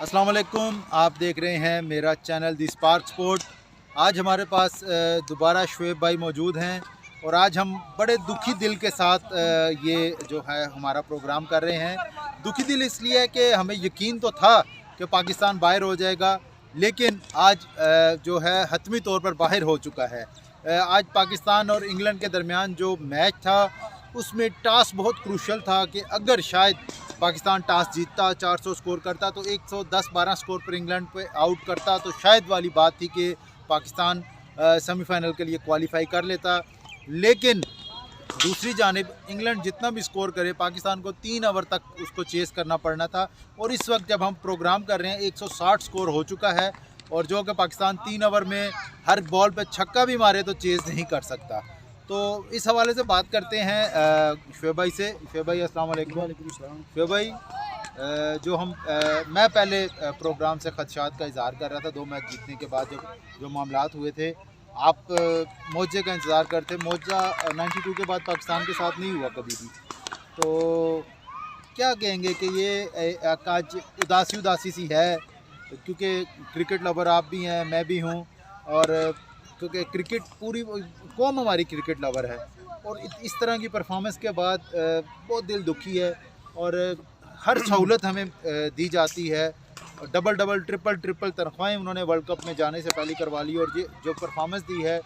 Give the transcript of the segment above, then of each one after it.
अस्सलाम वालेकुम, आप देख रहे हैं मेरा चैनल दी स्पार्क स्पोर्ट। आज हमारे पास दोबारा शुएब भाई मौजूद हैं और आज हम बड़े दुखी दिल के साथ ये जो है हमारा प्रोग्राम कर रहे हैं। दुखी दिल इसलिए है कि हमें यकीन तो था कि पाकिस्तान बाहर हो जाएगा, लेकिन आज जो है हतमी तौर पर बाहर हो चुका है। आज पाकिस्तान और इंग्लैंड के दरमियान जो मैच था उसमें टॉस बहुत क्रूशल था कि अगर शायद पाकिस्तान टॉस जीतता, 400 स्कोर करता तो 110-12 स्कोर पर इंग्लैंड पे आउट करता तो शायद वाली बात थी कि पाकिस्तान सेमीफाइनल के लिए क्वालिफाई कर लेता। लेकिन दूसरी जानिब इंग्लैंड जितना भी स्कोर करे पाकिस्तान को 3 ओवर तक उसको चेस करना पड़ना था और इस वक्त जब हम प्रोग्राम कर रहे हैं 160 स्कोर हो चुका है और जो कि पाकिस्तान 3 ओवर में हर बॉल पे छक्का भी मारे तो चेस नहीं कर सकता। तो इस हवाले से बात करते हैं शुएब भाई से। शुएब भाई अस्सलाम वालेकुम। शुएब भाई, जो हम मैं पहले प्रोग्राम से खदशात का इजहार कर रहा था 2 मैच जीतने के बाद जो मामलात हुए थे। आप मोजे का इंतज़ार करते, मोजा 92 के बाद पाकिस्तान के साथ नहीं हुआ कभी भी। तो क्या कहेंगे कि ये आज उदासी उदासी सी है, क्योंकि क्रिकेट लवर आप भी हैं, मैं भी हूँ, और क्योंकि क्रिकेट पूरी कौम हमारी क्रिकेट लवर है और इस तरह की परफॉर्मेंस के बाद बहुत दिल दुखी है। और हर सहूलत हमें दी जाती है, डबल ट्रिपल तनख्वाहें उन्होंने वर्ल्ड कप में जाने से पहले करवा ली और ये जो परफॉर्मेंस दी है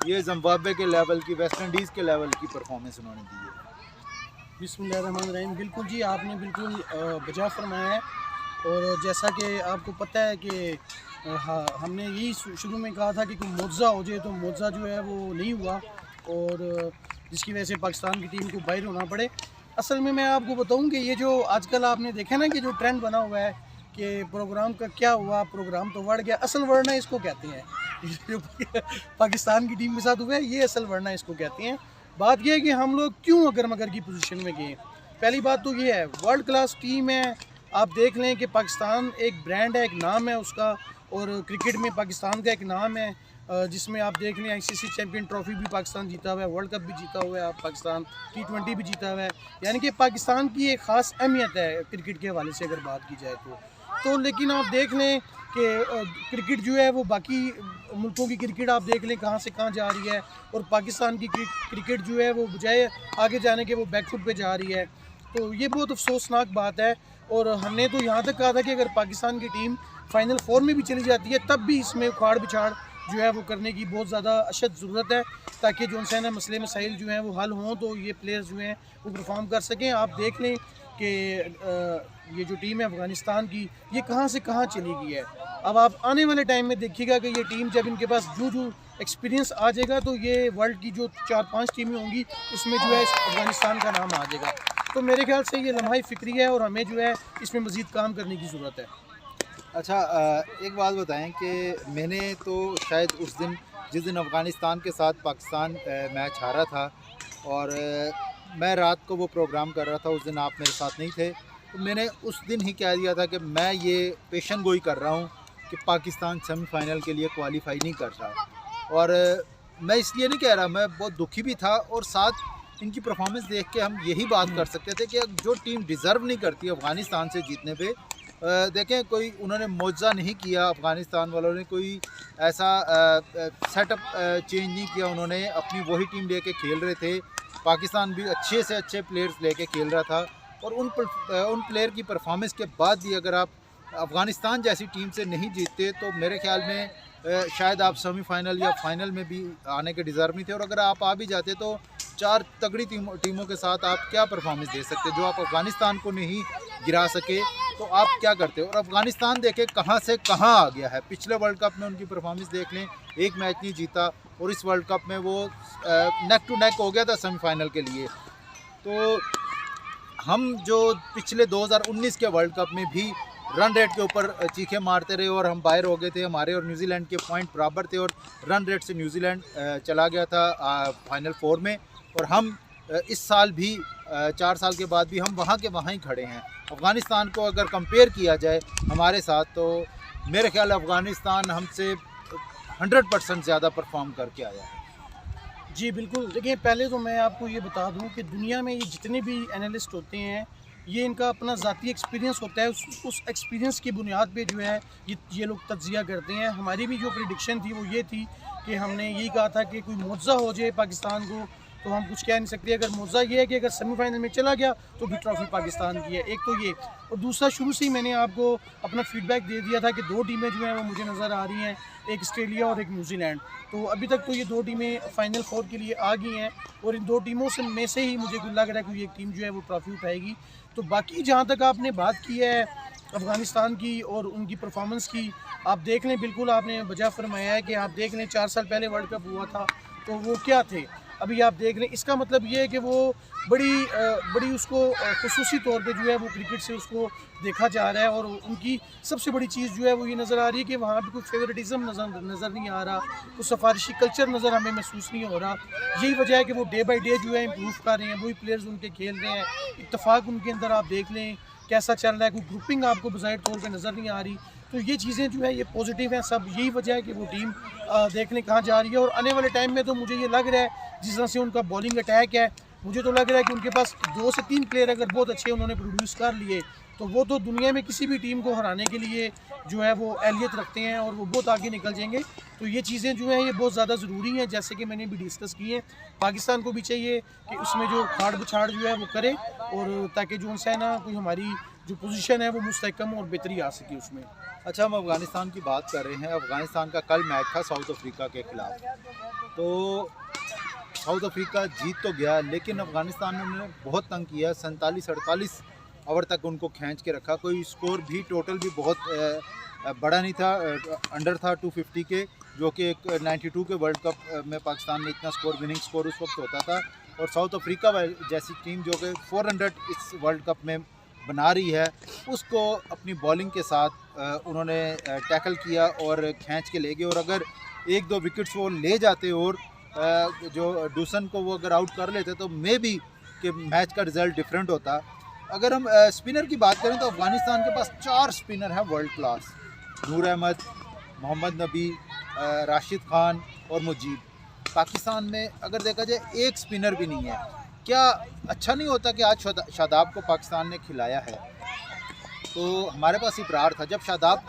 ये जिम्बाब्वे के लेवल की, वेस्ट इंडीज़ के लेवल की परफॉर्मेंस उन्होंने दी है। बिस्मिल्लाहिर्रहमानिर्रहीम। बिल्कुल जी, आपने बिल्कुल बजा फरमाया है। और जैसा कि आपको पता है कि हाँ, हमने यही शुरू में कहा था कि कोई मुआवजा हो जाए, तो मुआवजा जो है वो नहीं हुआ और जिसकी वजह से पाकिस्तान की टीम को बाहर होना पड़े। असल में मैं आपको बताऊं कि ये जो आजकल आपने देखा ना कि जो ट्रेंड बना हुआ है कि प्रोग्राम का क्या हुआ, प्रोग्राम तो बढ़ गया, असल वरना इसको कहते हैं। जो पाकिस्तान की टीम के साथ हुआ है ये असल वरना इसको कहते हैं। बात यह है कि हम लोग क्यों अगर मगर की पोजीशन में गए। पहली बात तो ये है, वर्ल्ड क्लास टीम है। आप देख लें कि पाकिस्तान एक ब्रांड है, एक नाम है उसका, और क्रिकेट में पाकिस्तान का एक नाम है, जिसमें आप देख लें आईसीसी चैंपियन ट्रॉफी भी पाकिस्तान जीता हुआ है, वर्ल्ड कप भी जीता हुआ है पाकिस्तान, T20 भी जीता हुआ है। यानी कि पाकिस्तान की एक ख़ास अहमियत है क्रिकेट के हवाले से अगर बात की जाए तो लेकिन आप देख लें कि क्रिकेट जो है वो बाकी मुल्कों की क्रिकेट आप देख लें कहाँ से कहाँ जा रही है, और पाकिस्तान की क्रिकेट जो है वो बजाय आगे जाने के वो बैकफुट पे जा रही है। तो ये बहुत अफसोसनाक बात है। और हमने तो यहाँ तक कहा था कि अगर पाकिस्तान की टीम फाइनल 4 में भी चली जाती है तब भी इसमें उखाड़ पिछाड़ जो है वो करने की बहुत ज़्यादा अशद ज़रूरत है, ताकि जो उनसे मसले मसाइल जो हैं वो हल हों, तो ये प्लेयर्स जो हैं वो परफॉर्म कर सकें। आप देख लें कि ये जो टीम है अफ़गानिस्तान की, ये कहाँ से कहाँ चली गई है। अब आप आने वाले टाइम में देखिएगा कि ये टीम जब इनके पास जो एक्सपीरियंस आ जाएगा तो ये वर्ल्ड की जो 4-5 टीमें होंगी उसमें जो है अफ़गानिस्तान का नाम आ जाएगा। तो मेरे ख्याल से ये लम्हा फ़िक्री है और हमें जो है इसमें मज़ीद काम करने की ज़रूरत है। अच्छा, एक बात बताएं कि मैंने तो शायद उस दिन जिस दिन अफ़गानिस्तान के साथ पाकिस्तान मैच हारा था और मैं रात को वो प्रोग्राम कर रहा था, उस दिन आप मेरे साथ नहीं थे, तो मैंने उस दिन ही कह दिया था कि मैं ये पेशन गोई कर रहा हूँ कि पाकिस्तान सेमीफाइनल के लिए क्वालिफाई नहीं कर रहा। और मैं इसलिए नहीं कह रहा, मैं बहुत दुखी भी था और साथ इनकी परफॉर्मेंस देख के हम यही बात कर सकते थे कि जो टीम डिज़र्व नहीं करती अफ़गानिस्तान से जीतने पे, देखें कोई उन्होंने मुआवजा नहीं किया, अफ़गानिस्तान वालों ने कोई ऐसा सेटअप चेंज नहीं किया, उन्होंने अपनी वही टीम लेके खेल रहे थे। पाकिस्तान भी अच्छे से अच्छे प्लेयर्स लेके खेल रहा था और उन प्लेयर की परफॉर्मेंस के बाद भी अगर आप अफ़गानिस्तान जैसी टीम से नहीं जीतते तो मेरे ख्याल में शायद आप सेमीफाइनल या फाइनल में भी आने के डिज़र्व नहीं थे। और अगर आप आ भी जाते तो 4 तगड़ी टीमों के साथ आप क्या परफॉर्मेंस दे सकते, जो आप अफ़गानिस्तान को नहीं गिरा सके तो आप क्या करते हो। और अफ़गानिस्तान देखें कहाँ से कहाँ आ गया है, पिछले वर्ल्ड कप में उनकी परफॉर्मेंस देख लें, एक मैच नहीं जीता और इस वर्ल्ड कप में वो नेक टू नेक हो गया था सेमीफाइनल के लिए। तो हम जो पिछले 2019 के वर्ल्ड कप में भी रन रेट के ऊपर चीखे मारते रहे और हम बाहर हो गए थे, हमारे और न्यूजीलैंड के पॉइंट बराबर थे और रन रेट से न्यूजीलैंड चला गया था फाइनल 4 में, और हम इस साल भी 4 साल के बाद भी हम वहाँ के वहाँ ही खड़े हैं। अफ़गानिस्तान को अगर कंपेयर किया जाए हमारे साथ तो मेरे ख्याल अफ़गानिस्तान हमसे 100% ज़्यादा परफॉर्म करके आया है। जी बिल्कुल, देखिए पहले तो मैं आपको ये बता दूं कि दुनिया में ये जितने भी एनालिस्ट होते हैं ये इनका अपना ज़ाती एक्सपीरियंस होता है, उस एक्सपीरियंस की बुनियाद पे जो है ये लोग तज्जिया करते हैं। हमारी भी जो प्रिडिक्शन थी वो ये थी कि हमने यही कहा था कि कोई मुआवजा हो जाए पाकिस्तान को तो हम कुछ कह नहीं सकते। अगर मुआवजा ये है कि अगर सेमीफाइनल में चला गया तो भी ट्रॉफी पाकिस्तान की है। एक तो ये, और दूसरा शुरू से ही मैंने आपको अपना फीडबैक दे दिया था कि 2 टीमें जो हैं वो मुझे नज़र आ रही हैं, एक ऑस्ट्रेलिया और एक न्यूजीलैंड। तो अभी तक तो ये 2 टीमें फाइनल 4 के लिए आ गई हैं और इन 2 टीमों में से ही मुझे लग रहा है कि एक टीम जो है वो ट्रॉफी उठाएगी। तो बाकी जहाँ तक आपने बात की है अफ़गानिस्तान की और उनकी परफॉर्मेंस की, आप देख लें, बिल्कुल आपने बजा फरमाया है कि आप देख लें 4 साल पहले वर्ल्ड कप हुआ था तो वो क्या थे, अभी आप देख लें। इसका मतलब ये है कि वो बड़ी उसको ख़ुसूसी तौर पे जो है वो क्रिकेट से उसको देखा जा रहा है। और उनकी सबसे बड़ी चीज़ जो है वो ये नज़र आ रही है कि वहाँ पे कोई फेवरेटिज़म नज़र नहीं आ रहा, कोई सफारिशी कल्चर नज़र हमें महसूस नहीं हो रहा। यही वजह है कि वो डे बाई डे जो है इम्प्रूव कर रहे हैं, वही प्लेयर्स उनके खेल रहे हैं, इत्तेफाक उनके अंदर आप देख लें कैसा चल रहा है, कोई ग्रुपिंग आपको बज़ाहिर तौर पर नज़र नहीं आ रही। तो ये चीज़ें जो है ये पॉजिटिव हैं सब। यही वजह है कि वो टीम देख लें कहाँ जा रही है। और आने वाले टाइम में तो मुझे ये लग रहा है जिस तरह से उनका बॉलिंग अटैक है, मुझे तो लग रहा है कि उनके पास 2 से 3 प्लेयर अगर बहुत अच्छे उन्होंने प्रोड्यूस कर लिए तो वो तो दुनिया में किसी भी टीम को हराने के लिए जो है वो अहलियत रखते हैं और वो बहुत आगे निकल जाएंगे। तो ये चीज़ें जो हैं ये बहुत ज़्यादा ज़रूरी हैं, जैसे कि मैंने भी डिस्कस की है। पाकिस्तान को भी चाहिए कि उसमें जो खाड़ बछाड़ जो है वो करे और ताकि जो उनसे ना कोई हमारी जो पोजीशन है वो मुस्तहकम और बेहतरी आ सके उसमें। अच्छा, हम अफ़गानिस्तान की बात कर रहे हैं। अफ़गानिस्तान का कल मैच था साउथ अफ्रीका के ख़िलाफ़, तो साउथ अफ्रीका जीत तो गया लेकिन अफ़गानिस्तान ने बहुत तंग किया। 47-48 ओवर तक उनको खींच के रखा। कोई स्कोर भी टोटल भी बहुत बड़ा नहीं था, अंडर था 250 के, जो कि एक 92 के वर्ल्ड कप में पाकिस्तान में इतना स्कोर, विनिंग स्कोर उस वक्त होता था। और साउथ अफ्रीका जैसी टीम जो कि 400 इस वर्ल्ड कप में बना रही है, उसको अपनी बॉलिंग के साथ उन्होंने टैकल किया और खींच के ले गए। और अगर 1-2 विकेट्स वो ले जाते और जो डूसन को वो अगर आउट कर लेते तो मे बी कि मैच का रिज़ल्ट डिफरेंट होता। अगर हम स्पिनर की बात करें तो अफ़गानिस्तान के पास 4 स्पिनर हैं वर्ल्ड क्लास, नूर अहमद, मोहम्मद नबी, राशिद खान और मुजीब। पाकिस्तान में अगर देखा जाए एक स्पिनर भी नहीं है। क्या अच्छा नहीं होता कि आज शादाब को पाकिस्तान ने खिलाया है? तो हमारे पास इब्रार था जब शादाब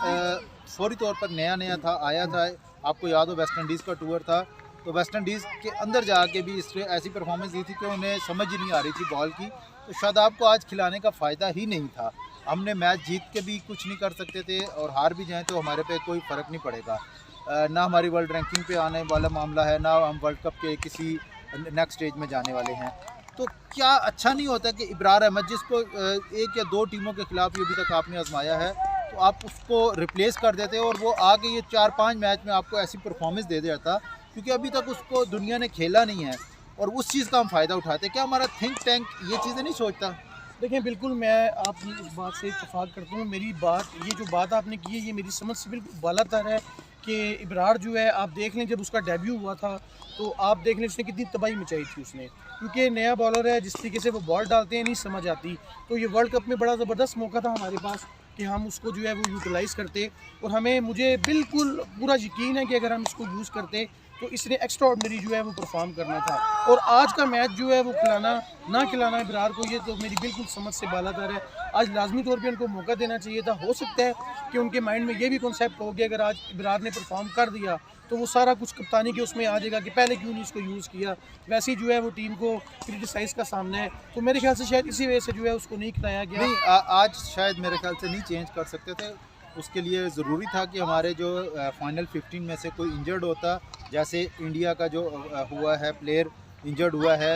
फौरी तौर पर नया था, आया था, आपको याद हो वेस्ट इंडीज़ का टूर था, तो वेस्ट इंडीज़ के अंदर जाके भी इसने ऐसी परफॉर्मेंस दी थी कि उन्हें समझ ही नहीं आ रही थी बॉल की। तो शादाब को आज खिलाने का फ़ायदा ही नहीं था। हमने मैच जीत के भी कुछ नहीं कर सकते थे और हार भी जाएँ तो हमारे पे कोई फ़र्क नहीं पड़ेगा। ना हमारी वर्ल्ड रैंकिंग पे आने वाला मामला है, ना हम वर्ल्ड कप के किसी नेक्स्ट स्टेज में जाने वाले हैं। तो क्या अच्छा नहीं होता कि इब्रार अहमद, जिसको 1 या 2 टीमों के ख़िलाफ़ अभी तक आपने आजमाया है, तो आप उसको रिप्लेस कर देते और वो आगे ये 4-5 मैच में आपको ऐसी परफॉर्मेंस दे देता, क्योंकि अभी तक उसको दुनिया ने खेला नहीं है और उस चीज़ का हम फ़ायदा उठाते। क्या हमारा थिंक टैंक ये चीज़ें नहीं सोचता? देखिए, बिल्कुल मैं आपकी इस बात से इत्तेफाक करता हूँ। मेरी बात, ये जो बात आपने की है, ये मेरी समझ से बिल्कुल बालातर है कि इब्रार जो है, आप देख लें जब उसका डेब्यू हुआ था तो आप देख लें उसने कितनी तबाही मचाई थी उसने, क्योंकि नया बॉलर है, जिस तरीके से वो बॉल डालते हैं नहीं समझ आती। तो ये वर्ल्ड कप में बड़ा ज़बरदस्त मौका था हमारे पास कि हम उसको जो है वो यूटिलाइज़ करते और मुझे बिल्कुल पूरा यकीन है कि अगर हम इसको यूज़ करते तो इसने एक्स्ट्रा ऑर्डिनरी जो है वो परफॉर्म करना था। और आज का मैच जो है वो खिलाना ना खिलाना इब्रार को, ये तो मेरी बिल्कुल समझ से बालातर है। आज लाजमी तौर पे उनको मौका देना चाहिए था। हो सकता है कि उनके माइंड में ये भी कॉन्सेप्ट हो गया अगर आज इब्रार ने परफॉर्म कर दिया तो वो सारा कुछ कप्तानी के उसमें आ जाएगा कि पहले क्यों नहीं इसको यूज़ किया। वैसे ही जो है वो टीम को क्रिटिसाइज़ का सामना है, तो मेरे ख्याल से शायद इसी वजह से जो है उसको नहीं खिलाया गया। नहीं, आज शायद मेरे ख्याल से नहीं चेंज कर सकते थे। उसके लिए ज़रूरी था कि हमारे जो फाइनल 15 में से कोई इंजर्ड होता, जैसे इंडिया का जो हुआ है प्लेयर इंजर्ड हुआ है,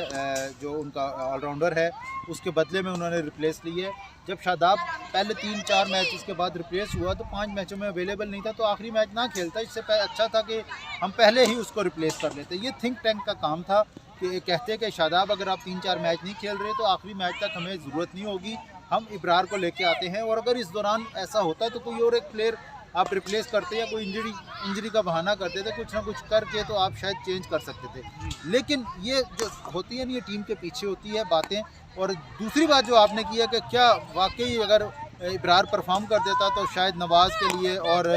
जो उनका ऑलराउंडर है, उसके बदले में उन्होंने रिप्लेस लिए। जब शादाब पहले 3-4 मैच इसके बाद रिप्लेस हुआ तो 5 मैचों में अवेलेबल नहीं था, तो आखिरी मैच ना खेलता। इससे अच्छा था कि हम पहले ही उसको रिप्लेस कर लेते। ये थिंक टैंक का काम था कि कहते कि शादाब अगर आप 3-4 मैच नहीं खेल रहे तो आखिरी मैच तक हमें ज़रूरत नहीं होगी, हम इब्रार को लेके आते हैं। और अगर इस दौरान ऐसा होता तो कोई और एक प्लेयर आप रिप्लेस करते या कोई इंजरी का बहाना करते थे, कुछ ना कुछ करके, तो आप शायद चेंज कर सकते थे। लेकिन ये जो होती है ना, ये टीम के पीछे होती है बातें। और दूसरी बात जो आपने की है कि क्या वाकई अगर इब्रार परफॉर्म कर देता तो शायद नवाज़ के लिए और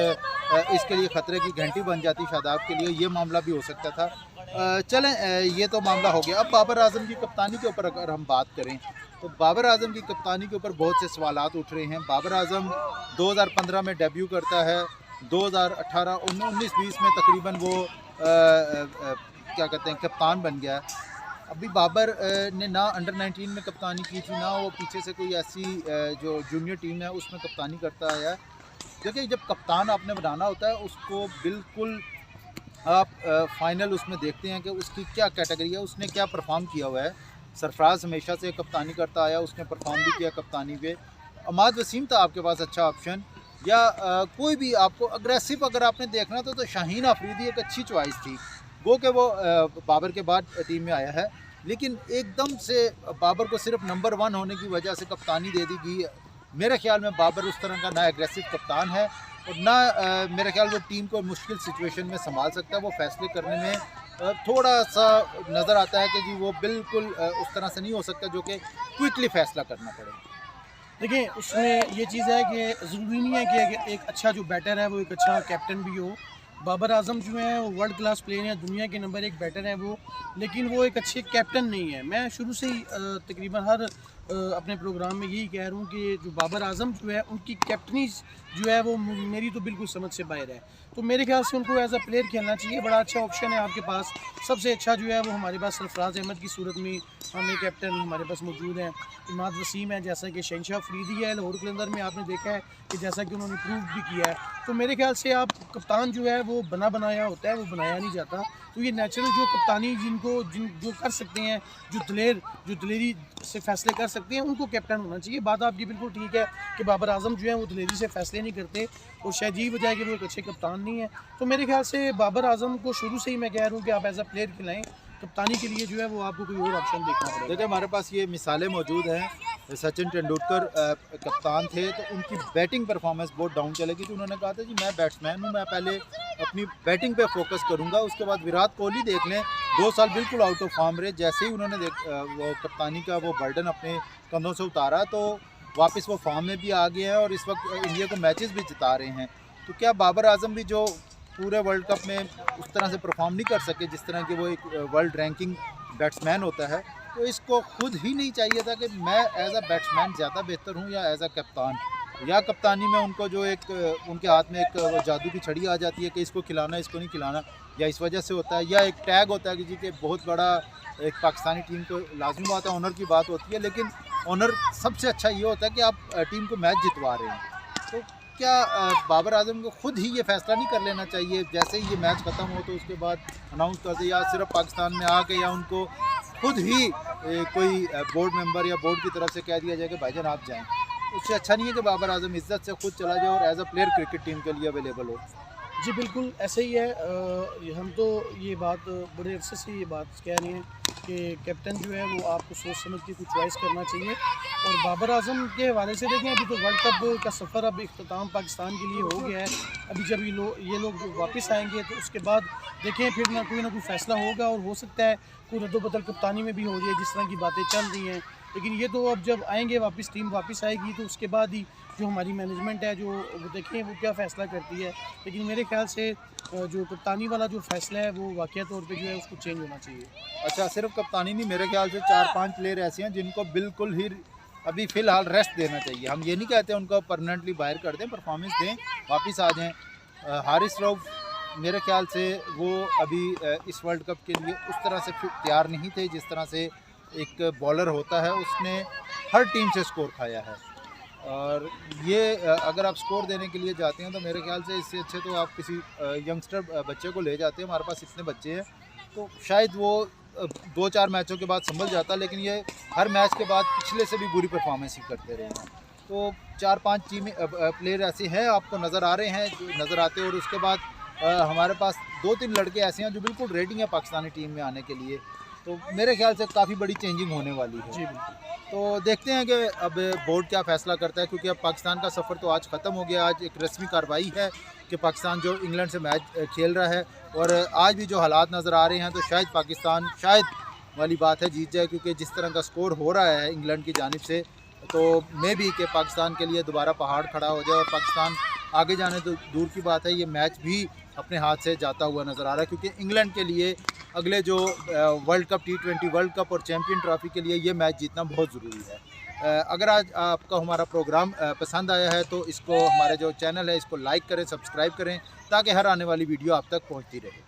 इसके लिए ख़तरे की घंटी बन जाती शादाब के लिए, ये मामला भी हो सकता था। चलें, ये तो मामला हो गया। अब बाबर आजम की कप्तानी के ऊपर अगर हम बात करें तो बाबर आजम की कप्तानी के ऊपर बहुत से सवालात उठ रहे हैं। बाबर आजम 2015 में डेब्यू करता है, 2018, 19-20 में तकरीबन वो क्या कहते हैं कप्तान बन गया है। अभी बाबर ने ना अंडर-19 में कप्तानी की थी, ना वो पीछे से कोई ऐसी जो जूनियर टीम है उसमें कप्तानी करता आया है। देखिए, जब कप्तान आपने बनाना होता है उसको बिल्कुल आप फाइनल उसमें देखते हैं कि उसकी क्या कैटेगरी है, उसने क्या परफॉर्म किया हुआ है। सरफराज हमेशा से कप्तानी करता आया, उसने परफॉर्म भी किया कप्तानी पे। अमाद वसीम था आपके पास अच्छा ऑप्शन, या कोई भी आपको अग्रेसिव अगर आपने देखना तो शाहीन अफरीदी एक अच्छी चॉइस थी। वो कि वो बाबर के बाद टीम में आया है, लेकिन एकदम से बाबर को सिर्फ नंबर 1 होने की वजह से कप्तानी दे दी गई। मेरे ख्याल में बाबर उस तरह का ना एग्रेसिव कप्तान है और ना मेरे ख्याल वो टीम को मुश्किल सिचुएशन में संभाल सकता है। वो फैसले करने में थोड़ा सा नज़र आता है कि जी वो बिल्कुल उस तरह से नहीं हो सकता जो कि क्विकली फैसला करना पड़े। देखिए, उसमें ये चीज़ है कि ज़रूरी नहीं है कि एक अच्छा जो बैटर है वो एक अच्छा कैप्टन भी हो। बाबर आजम जो है वो वर्ल्ड क्लास प्लेयर है, दुनिया के नंबर 1 बैटर है वो, लेकिन वो एक अच्छे कैप्टन नहीं है। मैं शुरू से ही तकरीबन हर अपने प्रोग्राम में यही कह रहा हूँ कि जो बाबर आजम जो है उनकी कैप्टनी जो है वो मेरी तो बिल्कुल समझ से बाहर है। तो मेरे ख्याल से उनको एज अ प्लेयर खेलना चाहिए। बड़ा अच्छा ऑप्शन है आपके पास। सबसे अच्छा जो है वो हमारे पास सरफराज अहमद की सूरत में हमें कैप्टन हमारे पास मौजूद हैं। इमाद वसीम है, जैसा कि शहनशाह अफरीदी है लाहौर कलंदर में, आपने देखा है कि जैसा कि उन्होंने प्रूव भी किया है। तो मेरे ख्याल से आप कप्तान जो है वो बना बनाया होता है, वो बनाया नहीं जाता। तो ये नेचुरल जो कप्तानी जो कर सकते हैं, जो दिलेरी से फैसले कर सकते हैं, उनको कैप्टन होना चाहिए। बात आपकी बिल्कुल ठीक है कि बाबर आजम जो है वो दिलेरी से फैसले नहीं करते और शायद यही वजह है कि वो एक अच्छे कप्तान नहीं है। तो मेरे ख्याल से बाबर आजम को शुरू से ही मैं कह रहा हूँ कि आप एज अ प्लेयर खिलाएँ। कप्तानी के लिए जो है वो आपको कोई और ऑप्शन देखना पड़ेगा। देखिए, हमारे पास ये मिसालें मौजूद हैं। सचिन तेंदुलकर कप्तान थे तो उनकी बैटिंग परफॉर्मेंस बहुत डाउन चलेगी, तो उन्होंने कहा था जी मैं बैट्समैन हूँ, मैं पहले अपनी बैटिंग पे फोकस करूँगा। उसके बाद विराट कोहली देख लें, 2 साल बिल्कुल आउट ऑफ फॉर्म रहे। जैसे ही उन्होंने वो कप्तानी का वो बर्डन अपने कंधों से उतारा तो वापस वो फॉर्म में भी आ गए हैं और इस वक्त इंडिया को मैचेस भी जिता रहे हैं। तो क्या बाबर आजम भी जो पूरे वर्ल्ड कप में उस तरह से परफॉर्म नहीं कर सके जिस तरह की वो एक वर्ल्ड रैंकिंग बैट्समैन होता है, तो इसको खुद ही नहीं चाहिए था कि मैं एज अ बैट्समैन ज़्यादा बेहतर हूँ या एज अ कप्तान, या कप्तानी में उनको जो एक उनके हाथ में एक वो जादू की छड़ी आ जाती है कि इसको खिलाना इसको नहीं खिलाना, या इस वजह से होता है, या एक टैग होता है कि जी के बहुत बड़ा एक पाकिस्तानी टीम को लाजमी बात है ऑनर की बात होती है, लेकिन ऑनर सबसे अच्छा ये होता है कि आप टीम को मैच जितवा रहे हैं। तो क्या बाबर आजम को खुद ही ये फैसला नहीं कर लेना चाहिए जैसे ही ये मैच ख़त्म हो तो उसके बाद अनाउंस कर दे, या सिर्फ पाकिस्तान में आके या उनको खुद ही कोई बोर्ड मेंबर या बोर्ड की तरफ से कह दिया जाए कि भाईजान आप जाएं? उससे अच्छा नहीं है कि बाबर आजम इज्जत से खुद चला जाए और as a player cricket team के लिए अवेलेबल हो। जी बिल्कुल ऐसे ही है। हम तो ये बात बड़े अरसे से ये बात कह रहे हैं कि कैप्टन जो है वो आपको सोच समझ के कुछ चॉइस करना चाहिए। और बाबर आजम के हवाले से देखें, अभी तो वर्ल्ड कप का सफ़र अब इख्तिताम पाकिस्तान के लिए हो गया है। अभी जब ये लोग वापस आएंगे तो उसके बाद देखें फिर ना कोई फैसला होगा और हो सकता है कोई रद्दोबदल कप्तानी में भी हो जाए जिस तरह की बातें चल रही हैं। लेकिन ये तो अब जब आएंगे वापस, टीम वापस आएगी तो उसके बाद ही जो हमारी मैनेजमेंट है जो वो देखें वो क्या फ़ैसला करती है। लेकिन मेरे ख्याल से जो कप्तानी वाला जो फ़ैसला है वो वाक़ई तौर पे जो है उसको चेंज होना चाहिए। अच्छा, सिर्फ कप्तानी नहीं, मेरे ख्याल से 4-5 प्लेयर ऐसे हैं जिनको बिल्कुल ही अभी फ़िलहाल रेस्ट देना चाहिए। हम ये नहीं कहते उनको परमानेंटली बाहर कर दें, परफॉर्मेंस दें, वापस आ जाएँ। हारिस रऊफ़ मेरे ख्याल से वो अभी इस वर्ल्ड कप के लिए उस तरह से तैयार नहीं थे जिस तरह से एक बॉलर होता है। उसने हर टीम से स्कोर खाया है और ये अगर आप स्कोर देने के लिए जाते हैं तो मेरे ख्याल से इससे अच्छे तो आप किसी यंगस्टर बच्चे को ले जाते हैं। हमारे पास इतने बच्चे हैं तो शायद वो 2-4 मैचों के बाद संभल जाता, लेकिन ये हर मैच के बाद पिछले से भी बुरी परफॉर्मेंस ही करते रहे हैं। तो 4-5 टीम प्लेयर ऐसे हैं आपको नज़र आ रहे हैं जो नज़र आते हैं। और उसके बाद हमारे पास 2-3 लड़के ऐसे हैं जो बिल्कुल रेडी हैं पाकिस्तानी टीम में आने के लिए। तो मेरे ख्याल से काफ़ी बड़ी चेंजिंग होने वाली है। जी बिल्कुल। तो देखते हैं कि अब बोर्ड क्या फ़ैसला करता है, क्योंकि अब पाकिस्तान का सफ़र तो आज ख़त्म हो गया। आज एक रस्मी कार्रवाई है कि पाकिस्तान जो इंग्लैंड से मैच खेल रहा है और आज भी जो हालात नज़र आ रहे हैं तो शायद पाकिस्तान वाली बात है जीत जाए, क्योंकि जिस तरह का स्कोर हो रहा है इंग्लैंड की जानिब से तो मे भी कि पाकिस्तान के लिए दोबारा पहाड़ खड़ा हो जाए और पाकिस्तान आगे जाने तो दूर की बात है, ये मैच भी अपने हाथ से जाता हुआ नज़र आ रहा है। क्योंकि इंग्लैंड के लिए अगले जो world cup T20 world cup और चैम्पियन ट्रॉफी के लिए ये मैच जीतना बहुत ज़रूरी है। अगर आज आपका हमारा प्रोग्राम पसंद आया है तो इसको, हमारे जो चैनल है इसको लाइक करें, सब्सक्राइब करें, ताकि हर आने वाली वीडियो आप तक पहुंचती रहे।